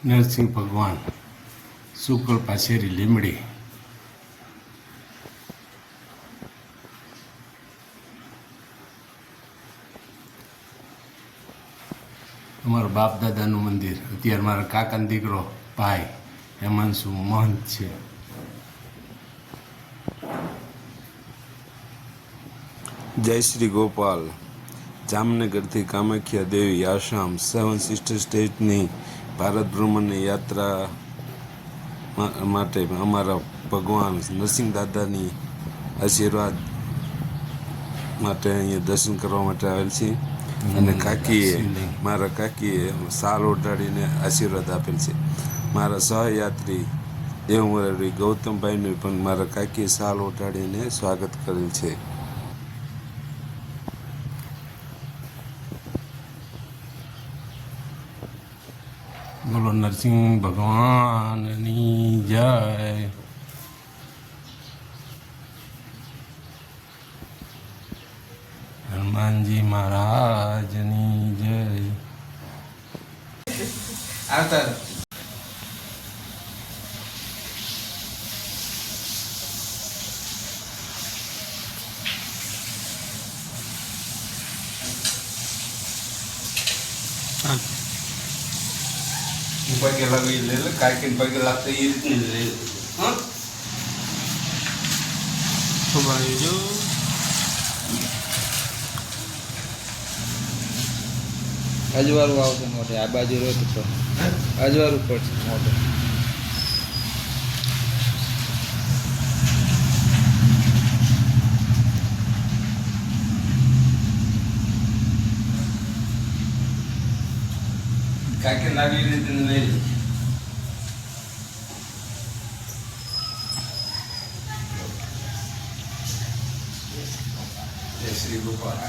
નરસિંહ ભગવાન શુક્લ પાછેરી લીમડી અમારા બાપ દાદાનું મંદિર. અત્યારે મારા કાકાનો દીકરો ભાઈ હેમાંશુ મહંત છે. જય શ્રી ગોપાલ. જામનગરથી કામાખ્યા દેવી આશ્રમ 7 સિસ્ટર સ્ટેટની ભારત ભ્રમણની યાત્રા માટે અમારા ભગવાન નરસિંહ દાદાની આશીર્વાદ માટે અહીંયા દર્શન કરવા માટે આવેલ છે. અને મારા કાકીએ સાલ ઓઢાડીને આશીર્વાદ આપેલ છે. મારા સહયાત્રી દેવમુરારી ગૌતમભાઈનું પણ મારા કાકીએ સાલ ઓઢાડીને સ્વાગત કરેલ છે. બોલો નરસિંહ ભગવાનની જય. હનુમાનજી મહારાજની જય. આવતા પગે લાવી લે કાંઈ પગે લાગતા એ રીતની લે. હા જો અજવાળું આવતું મોટે આ બાજુ રોતું તો અજવાળું પડશે મોટે. કાંઈ લાવી એ રીતની લઈ લે. જય શ્રી ગોપાલ.